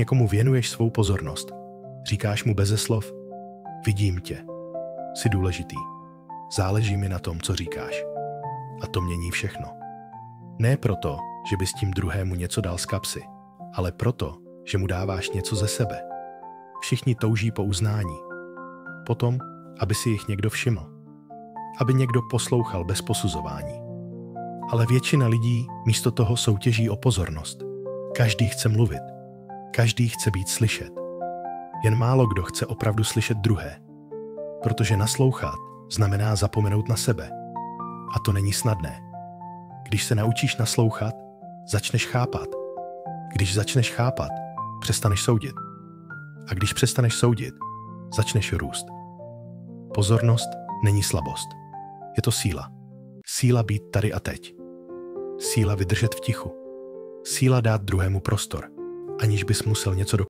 Někomu věnuješ svou pozornost. Říkáš mu beze slov: vidím tě, jsi důležitý, záleží mi na tom, co říkáš. A to mění všechno. Ne proto, že bys tím druhému něco dal z kapsy, ale proto, že mu dáváš něco ze sebe. Všichni touží po uznání. Potom, aby si jich někdo všiml. Aby někdo poslouchal bez posuzování. Ale většina lidí místo toho soutěží o pozornost. Každý chce mluvit. Každý chce být slyšet. Jen málo kdo chce opravdu slyšet druhé. Protože naslouchat znamená zapomenout na sebe. A to není snadné. Když se naučíš naslouchat, začneš chápat. Když začneš chápat, přestaneš soudit. A když přestaneš soudit, začneš růst. Pozornost není slabost. Je to síla. Síla být tady a teď. Síla vydržet v tichu. Síla dát druhému prostor, aniž bys musel něco dokázat.